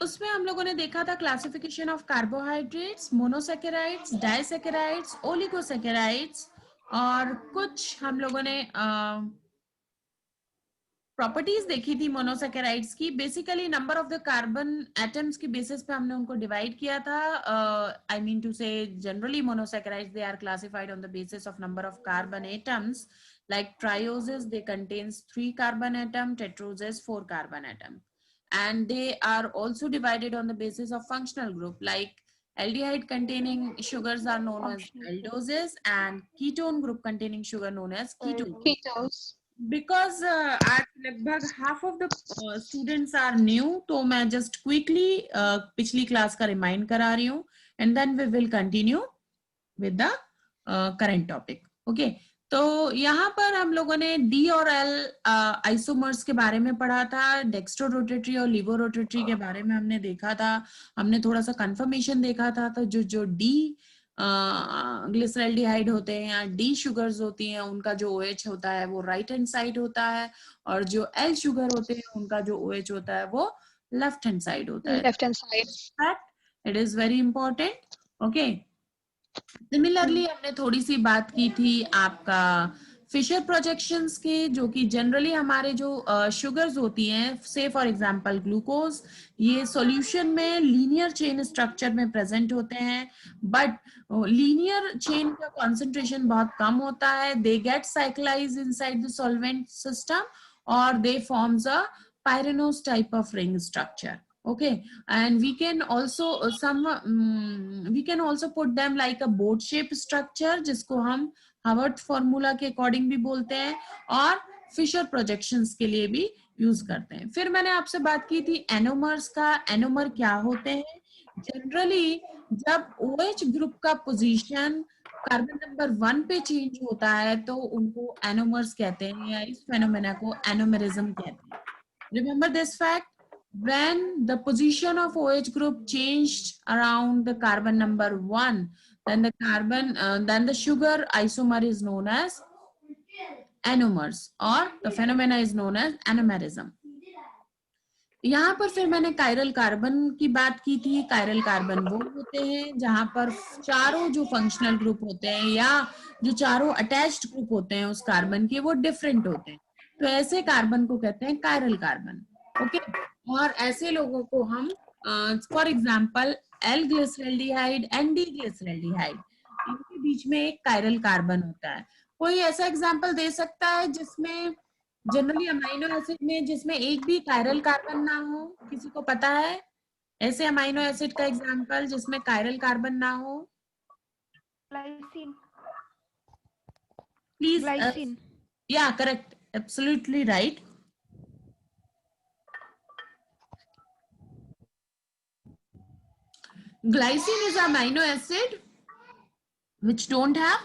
उसमें हम लोगों ने देखा था classification of carbohydrates, monosaccharides, disaccharides, oligosaccharides, और कुछ हम लोगों ने प्रॉपर्टीज देखी थी मोनोसैकेराइड्स की। Basically number of the carbon atoms की बेसिस पे हमने उनको डिवाइड किया था। I mean to say generally monosaccharides they are classified on the basis of number of carbon atoms, like trioses they contains 3 carbon atom, tetroses 4 carbon atom, and they are also divided on the basis of functional group, like aldehyde containing sugars are known as aldoses and ketone group containing sugar known as ketones. Ketones. Because आज लगभग half of the students are new, तो मैं just quickly पिछली class का remind करा रही हूँ, and then we will continue with the current topic. Okay, तो यहाँ पर हम लोगों ने D और L आइसोमर्स के बारे में पढ़ा था, डेक्स्ट्रो रोटेटरी और लीवो रोटेटरी के बारे में हमने देखा था, हमने थोड़ा सा कंफर्मेशन देखा था। तो जो D ग्लिसरल्डिहाइड होते हैं या D शुगर्स होती हैं, उनका जो OH होता है वो राइट हैंड साइड होता है, और जो L शुगर होते हैं उनका जो OH होता है वो लेफ्ट हैंड साइड होता है। Left hand side. It is very important. Okay, similarly हमने थोड़ी सी बात की थी आपका फिशर प्रोजेक्शंस के, जो कि जनरली हमारे जो शुगर्स होती हैं, से फॉर एग्जांपल ग्लूकोज, ये सॉल्यूशन में लीनियर चेन स्ट्रक्चर में प्रेजेंट होते हैं, बट लीनियर चेन का कंसंट्रेशन बहुत कम होता है। They get cyclize inside the solvent system और they forms a pyranose type of ring structure. Okay, and we can also we can also put them like a boat shape structure, जिसको हम हावर्ट formula के according भी बोलते हैं, और Fisher projections के लिए भी यूज करते हैं। फिर मैंने आपसे बात की थी एनोमर्स का। एनोमर क्या होते हैं? जनरली जब OH ग्रुप का पोजीशन कार्बन नंबर 1 पे चेंज होता है तो उनको एनोमर्स कहते हैं, या इस फेनोमेना को एनोमेरिज्म कहते हैं। Remember this fact, when the position of OH group changed around the carbon number 1, then the sugar isomer is known as anomers, or the phenomena is known as anomerism. यहाँ पर फिर मैंने कायरल कार्बन की बात की थी। Chiral carbon वो होते हैं जहां पर चारों जो फंक्शनल ग्रुप होते हैं या जो चारों अटैच्ड ग्रुप होते हैं उस कार्बन के, वो डिफरेंट होते हैं, तो ऐसे कार्बन को कहते हैं कायरल कार्बन। ओके, और ऐसे लोगों को हम for example L glyceraldehyde and D glyceraldehyde, इनके बीच में एक कायरल कार्बन होता है। कोई ऐसा एग्जांपल दे सकता है जिसमें जनरली अमाइनो एसिड में जिसमें एक भी कायरल कार्बन ना हो? किसी को पता है ऐसे अमाइनो एसिड का एग्जांपल जिसमें कायरल कार्बन ना हो? Glycine. प्लीज। Glycine. या correct, absolutely right. Glycine is amino acid which don't have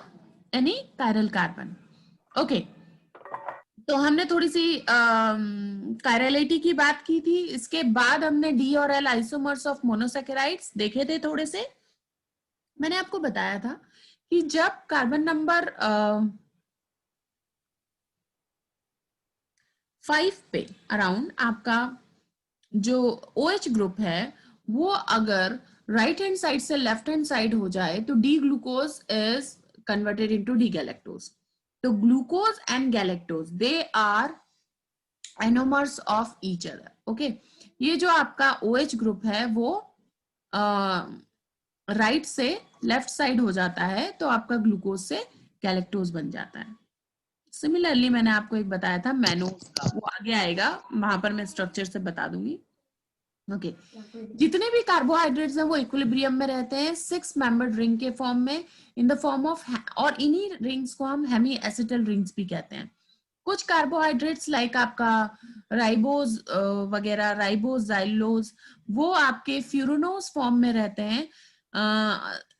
any chiral carbon. Okay, तो हमने थोड़ी सी कायरलिटी की बात की थी। इसके बाद हमने डी और एल आइसोमर्स ऑफ मोनोसैकेराइड्स देखे थे थोड़े से। मैंने आपको बताया था कि जब कार्बन नंबर 5 पे अराउंड आपका जो OH ग्रुप है वो अगर राइट हैंड साइड से लेफ्ट हैंड साइड हो जाए तो D glucose is converted into D galactose. तो glucose and galactose they are anomers of each other. Okay, ये जो आपका OH ग्रुप है वो राइट से लेफ्ट साइड हो जाता है तो आपका ग्लूकोज से गैलेक्टोज बन जाता है। सिमिलरली मैंने आपको एक बताया था मैनोज का, वो आगे आएगा, वहां पर मैं स्ट्रक्चर से बता दूंगी। ओके, जितने भी कार्बोहाइड्रेट्स हैं वो इक्विलिब्रियम में रहते हैं 6 मेंबर्ड रिंग के फॉर्म में, इन द फॉर्म ऑफ, और इन्हीं रिंग्स को हम हेमी एसिटल रिंग्स भी कहते हैं। कुछ कार्बोहाइड्रेट्स लाइक आपका राइबोज वगैरह, राइबोज, जाइलोज, वो आपके फ्यूरिनोज फॉर्म में रहते हैं।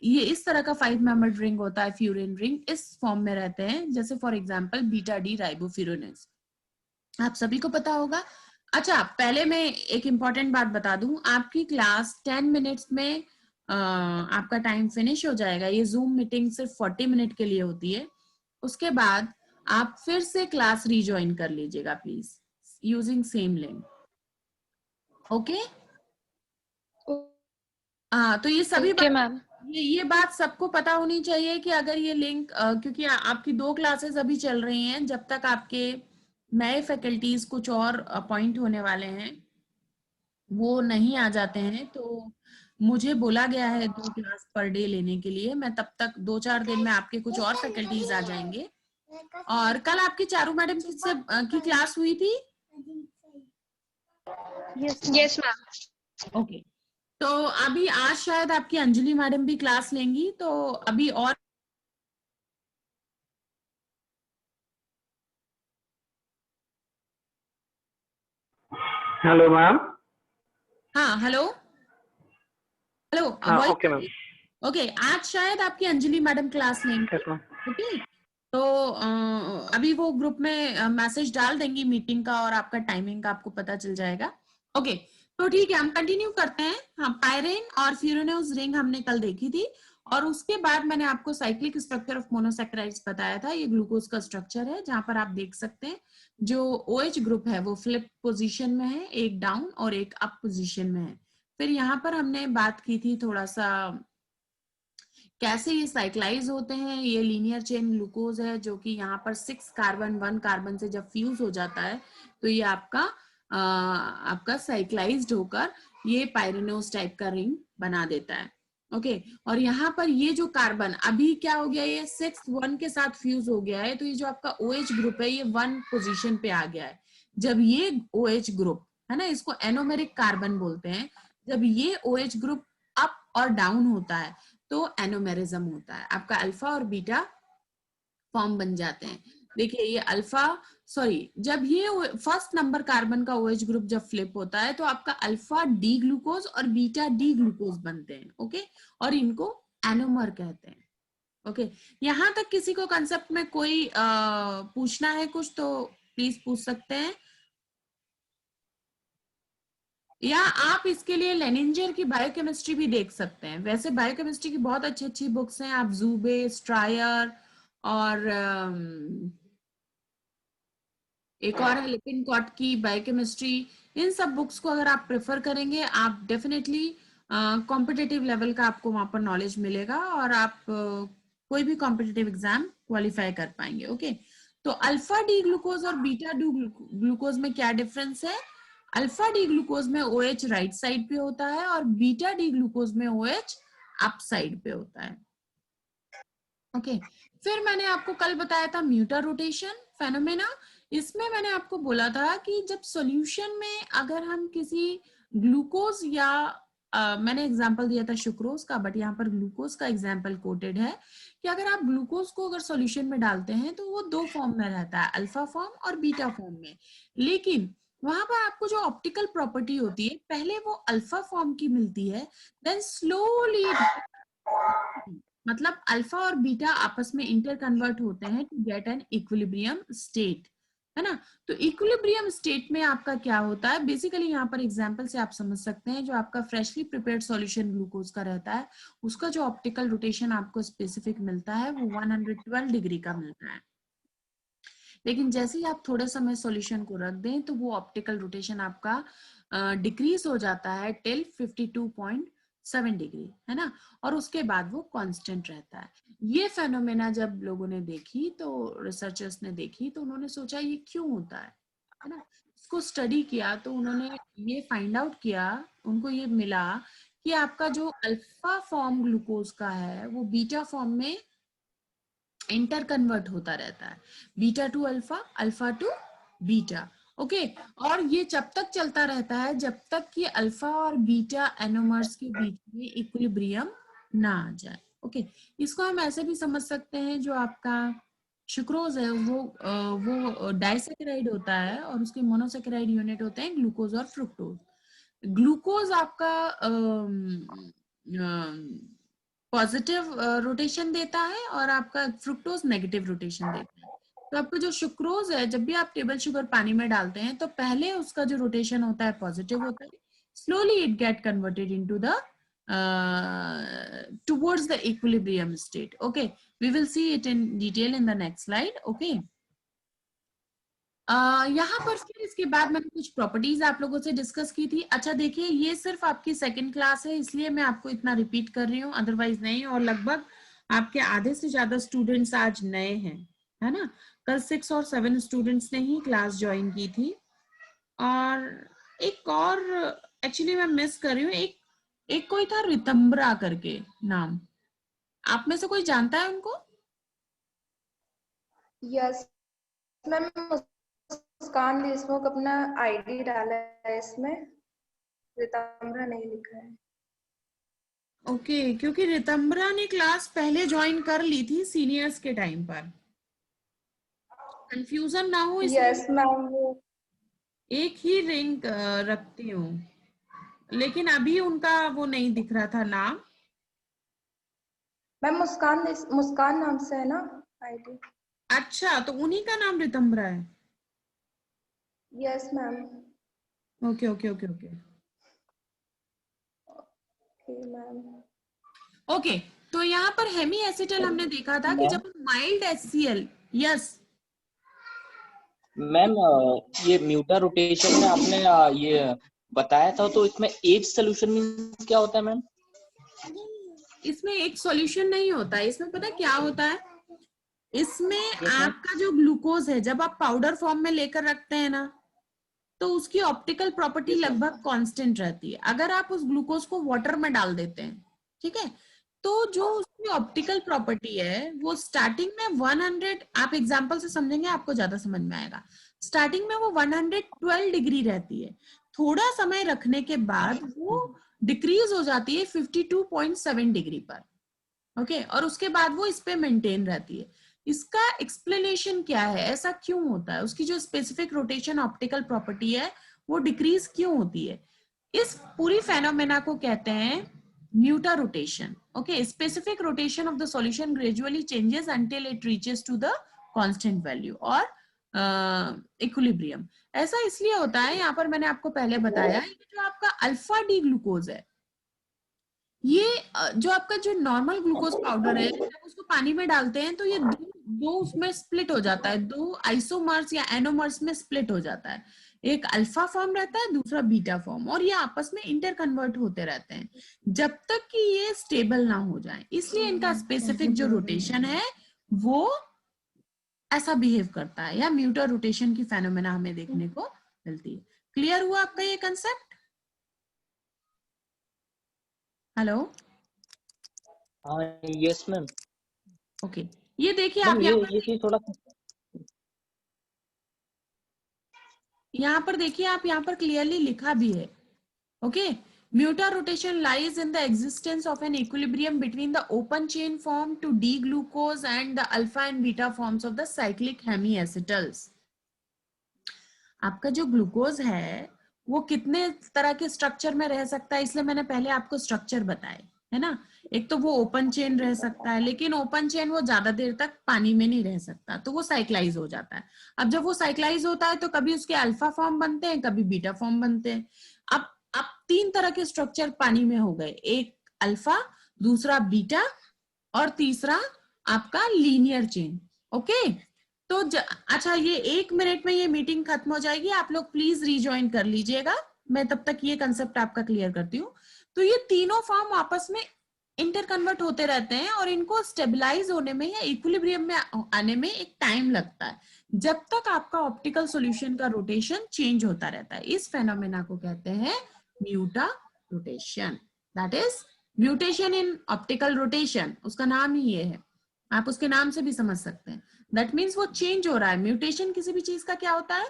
ये इस तरह का 5 मेंबर्ड रिंग होता है, फ्यूरिन रिंग, इस फॉर्म में रहते हैं, जैसे फॉर एग्जांपल बीटा डी राइबोफ्यूरिनेज, आप सभी को पता होगा। अच्छा, पहले मैं एक इंपॉर्टेंट बात बता दूं, आपकी क्लास 10 मिनट्स में आपका टाइम फिनिश हो जाएगा। ये जूम मीटिंग सिर्फ 40 मिनट के लिए होती है। उसके बाद आप फिर से क्लास रीजॉइन कर लीजिएगा please, using same link. Okay, हाँ, तो ये सभी ओके मैम। ये बात सबको पता होनी चाहिए कि अगर ये लिंक, क्योंकि आपकी 2 क्लासेस अभी चल रही हैं, जब तक आपके नए फैकल्टीज कुछ और अपॉइंट होने वाले हैं, वो नहीं आ जाते हैं, तो मुझे बोला गया है 2 क्लास पर डे लेने के लिए। मैं तब तक 2-4 दिन में आपके कुछ और फैकल्टीज आ जाएंगे। और कल आपकी चारू मैडम की क्लास हुई थी? Yes yes ma'am. ओके, तो अभी आज शायद आपकी अंजलि मैडम भी क्लास लेंगी, तो अभी और हेलो मैम। हाँ, हेलो हेलो, हाँ वॉइस ओके मैम। ओके, आज शायद आपकी अंजलि मैडम क्लास लेंगी। Yes ma'am. ओके, तो अभी वो ग्रुप में मैसेज डाल देंगी मीटिंग का, और आपका टाइमिंग का आपको पता चल जाएगा। ओके, तो ठीक है, हम कंटिन्यू करते हैं। हाँ, पायरेन और फ्यूरानोज रिंग हमने कल देखी थी, और उसके बाद मैंने आपको साइक्लिक स्ट्रक्चर ऑफ मोनोसैकेराइड्स बताया था। ये ग्लूकोज का स्ट्रक्चर है, जहां पर आप देख सकते हैं जो OH ग्रुप है वो फ्लिप पोजीशन में है, एक डाउन और एक अप पोजीशन में है। फिर यहाँ पर हमने बात की थी थोड़ा सा कैसे ये साइक्लाइज होते हैं। ये लीनियर चेन ग्लूकोज है, जो कि यहाँ पर 6 कार्बन 1 कार्बन से जब फ्यूज हो जाता है, तो ये आपका साइक्लाइज्ड होकर ये पायरेनोज टाइप का रिंग बना देता है। ओके, और यहाँ पर ये जो कार्बन अभी क्या हो गया, ये 6 1 के साथ फ्यूज हो गया है, तो ये जो आपका OH ग्रुप है, ये 1 पोजीशन पे आ गया है। जब ये OH ग्रुप है ना, इसको एनोमेरिक कार्बन बोलते हैं, जब ये OH ग्रुप अप और डाउन होता है तो एनोमेरिज्म होता है, आपका अल्फा और बीटा फॉर्म बन जाते हैं। देखिए ये अल्फा, सॉरी, जब ये फर्स्ट नंबर कार्बन का OH ग्रुप जब फ्लिप होता है, तो आपका अल्फा डी ग्लूकोज और बीटा डी ग्लूकोज बनते हैं। ओके, और इनको एनोमर कहते हैं। ओके, यहां तक किसी को कंसेप्ट में कोई पूछना है कुछ तो प्लीज पूछ सकते हैं, या आप इसके लिए लेनिंजर की बायोकेमिस्ट्री भी देख सकते हैं। वैसे बायोकेमिस्ट्री की बहुत अच्छी अच्छी बुक्स हैं, आप जूबे, स्ट्रायर और एक और है लिपिनकॉट की बायोकेमिस्ट्री। इन सब बुक्स को अगर आप प्रेफर करेंगे, आप डेफिनेटली कॉम्पिटिटिव लेवल का आपको वहां पर नॉलेज मिलेगा, और आप कोई भी कॉम्पिटिटिव एग्जाम क्वालिफाई कर पाएंगे। ओके, तो अल्फा डी ग्लूकोज और बीटा डी ग्लूकोज में क्या डिफरेंस है? अल्फा डी ग्लूकोज में OH राइट साइड पे होता है, और बीटा डी ग्लूकोज में OH अप साइड पे होता है। ओके, फिर मैंने आपको कल बताया था म्यूटा रोटेशन फेनोमेना। इसमें मैंने आपको बोला था कि जब सॉल्यूशन में अगर हम किसी ग्लूकोज या मैंने एग्जांपल दिया था शुक्रोज का, बट यहाँ पर ग्लूकोज का एग्जांपल कोटेड है कि अगर आप ग्लूकोज को अगर सॉल्यूशन में डालते हैं तो वो 2 फॉर्म में रहता है, अल्फा फॉर्म और बीटा फॉर्म में। लेकिन वहां पर आपको जो ऑप्टिकल प्रॉपर्टी होती है, पहले वो अल्फा फॉर्म की मिलती है, देन स्लोली, मतलब अल्फा और बीटा आपस में इंटर कन्वर्ट होते हैं to get an equilibrium state, है ना। तो इक्विलिब्रियम स्टेट में आपका क्या होता है, बेसिकली यहाँ पर एग्जांपल से आप समझ सकते हैं, जो आपका फ्रेशली प्रिपेयर्ड सॉल्यूशन ग्लूकोज का रहता है, उसका जो ऑप्टिकल रोटेशन आपको स्पेसिफिक मिलता है वो 112 डिग्री का मिलता है। लेकिन जैसे ही आप थोड़े समय सॉल्यूशन को रख दें, तो वो ऑप्टिकल रोटेशन आपका डिक्रीज हो जाता है टिल 52.7 डिग्री, है ना, और उसके बाद वो कांस्टेंट रहता है। ये फेनोमेना जब लोगों ने देखी, तो रिसर्चर्स ने देखी, तो उन्होंने सोचा ये क्यों होता है ना। इसको स्टडी किया तो उन्होंने ये फाइंड आउट किया, उनको ये मिला कि आपका जो अल्फा फॉर्म ग्लूकोज का है वो बीटा फॉर्म में इंटर कन्वर्ट होता रहता है, beta two alpha, alpha two beta. Okay, और ये जब तक चलता रहता है जब तक कि अल्फा और बीटा एनोमर्स के बीच में इक्विलिब्रियम ना आ जाए। ओके, इसको हम ऐसे भी समझ सकते हैं, जो आपका सुक्रोज है वो डाइसेकेराइड होता है, और उसके मोनोसेकेराइड यूनिट होते हैं ग्लूकोज और फ्रुक्टोज। ग्लूकोज आपका पॉजिटिव रोटेशन देता है, और आपका फ्रुक्टोज नेगेटिव रोटेशन देता है। तो आपका जो सुक्रोज है, जब भी आप टेबल शुगर पानी में डालते हैं, तो पहले उसका जो रोटेशन होता है पॉजिटिव होता है, slowly it get converted into the towards the equilibrium state. Okay, we will see it in detail in the next slide. Okay, यहाँ पर फिर इसके बाद मैंने कुछ प्रॉपर्टीज आप लोगों से डिस्कस की थी। अच्छा देखिए, ये सिर्फ आपकी सेकंड क्लास है, इसलिए मैं आपको इतना रिपीट कर रही हूँ, अदरवाइज नहीं। और लगभग आपके आधे से ज्यादा स्टूडेंट्स आज नए हैं, है ना। कल 6 और 7 स्टूडेंट्स ने ही क्लास ज्वाइन की थी। और एक और एक्चुअली मैं मिस कर रही हूँ, एक कोई था रितंबरा करके नाम, आप में से कोई जानता है उनको? यस मैम, मुस्कान देशमुख अपना आईडी डाला है इसमें, रितंबरा नहीं लिखा है। ओके, क्योंकि रितंबरा ने क्लास पहले ज्वाइन कर ली थी सीनियर्स के टाइम पर, कंफ्यूजन ना हो इसलिए यस मैम, वो एक ही रैंक रखती हूँ, लेकिन अभी उनका वो नहीं दिख रहा था नाम। मैम मुस्कान नाम से है ना आईडी। अच्छा, तो उन्हीं का नाम रितंबरा है। Yes ma'am. Okay okay okay okay okay ma'am. Okay. तो यहाँ पर हेमी एसिटल हमने देखा था कि जब माइल्ड HCl, यस मैम ये म्यूटा रोटेशन में आपने ये बताया था, तो इसमें एज सोल्यूशन मींस क्या होता है मैम? इसमें एक सॉल्यूशन नहीं होता है, इसमें पता है क्या होता है, इसमें Yes, ma'am. आपका जो ग्लूकोज है जब आप पाउडर फॉर्म में लेकर रखते हैं ना, तो उसकी ऑप्टिकल प्रॉपर्टी Yes, ma'am. लगभग कांस्टेंट रहती है। अगर आप उस ग्लूकोज को वाटर में डाल देते हैं, ठीक है, तो जो उसकी ऑप्टिकल प्रॉपर्टी है वो स्टार्टिंग में 100, आप एग्जांपल से समझेंगे आपको ज्यादा समझ में आएगा। स्टार्टिंग में वो 112 डिग्री रहती है, थोड़ा समय रखने के बाद वो डिक्रीज हो जाती है 52.7 डिग्री पर, ओके, और उसके बाद वो इस पे मेंटेन रहती है। इसका एक्सप्लेनेशन क्या है, ऐसा क्यों होता है, उसकी जो स्पेसिफिक रोटेशन ऑप्टिकल प्रॉपर्टी है वो डिक्रीज क्यों होती है, इस पूरी फेनोमेना को कहते हैं mutarotation. Okay, specific rotation of the solution gradually changes until it reaches to the constant value और इक्विलिब्रियम। ऐसा इसलिए होता है, यहाँ पर मैंने आपको पहले बताया है कि जो आपका अल्फा डी ग्लूकोज है, ये जो आपका जो नॉर्मल ग्लूकोज पाउडर है, जब उसको पानी में डालते हैं तो ये दो उसमें स्प्लिट हो जाता है, दो आइसोमर्स या एनोमर्स में स्प्लिट हो जाता है। एक अल्फा फॉर्म रहता है, दूसरा बीटा फॉर्म, और ये आपस में इंटर कन्वर्ट होते रहते हैं जब तक कि ये स्टेबल ना हो जाए। इसलिए इनका स्पेसिफिक जो रोटेशन है वो ऐसा बिहेव करता है, या म्यूटर रोटेशन की फेनोमेना हमें देखने को मिलती है। क्लियर हुआ आपका ये कंसेप्ट? हेलो, हाँ यस मैम। ओके, ये देखिए मैम आप यहाँ पर, ये चीज थोड़ा यहाँ पर देखिए, आप यहाँ पर क्लियरली लिखा भी है। Okay, mutarotation lies in the existence of an equilibrium between the open chain form to D glucose and the alpha and beta forms of the cyclic hemiacetals. आपका जो ग्लूकोज है वो कितने तरह के स्ट्रक्चर में रह सकता है, इसलिए मैंने पहले आपको स्ट्रक्चर बताए, है ना। एक तो वो ओपन चेन रह सकता है, लेकिन ओपन चेन वो ज्यादा देर तक पानी में नहीं रह सकता, तो वो साइक्लाइज हो जाता है। अब जब वो साइक्लाइज होता है तो कभी उसके अल्फा फॉर्म बनते हैं, कभी बीटा फॉर्म बनते हैं। अब 3 तरह के स्ट्रक्चर पानी में हो गए, एक अल्फा, दूसरा बीटा, और तीसरा आपका लीनियर चेन। ओके, तो अच्छा, ये 1 मिनट में ये मीटिंग खत्म हो जाएगी, आप लोग प्लीज रिज्वाइन कर लीजिएगा, मैं तब तक ये कंसेप्ट आपका क्लियर करती हूँ। तो ये तीनों फॉर्म आपस में इंटर कन्वर्ट होते रहते हैं, और इनको स्टेबलाइज होने में या इक्विलिब्रियम में आने में एक टाइम लगता है, जब तक आपका ऑप्टिकल सॉल्यूशन का रोटेशन चेंज होता रहता है। इस फेनोमेना को कहते हैं mutarotation, that is mutation in optical rotation, उसका नाम ही ये है, आप उसके नाम से भी समझ सकते हैं। दैट मीन्स वो चेंज हो रहा है। म्यूटेशन किसी भी चीज का क्या होता है,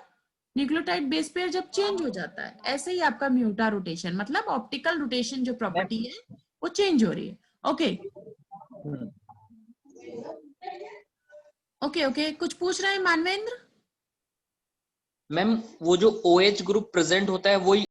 न्यूक्लियोटाइड बेस पेयर जब चेंज हो जाता है, ऐसे ही आपका म्यूटा रोटेशन मतलब ऑप्टिकल रोटेशन जो प्रॉपर्टी है वो चेंज हो रही है। ओके ओके ओके, कुछ पूछ रहे हैं मानवेंद्र? मैम वो जो OH ग्रुप प्रेजेंट होता है वही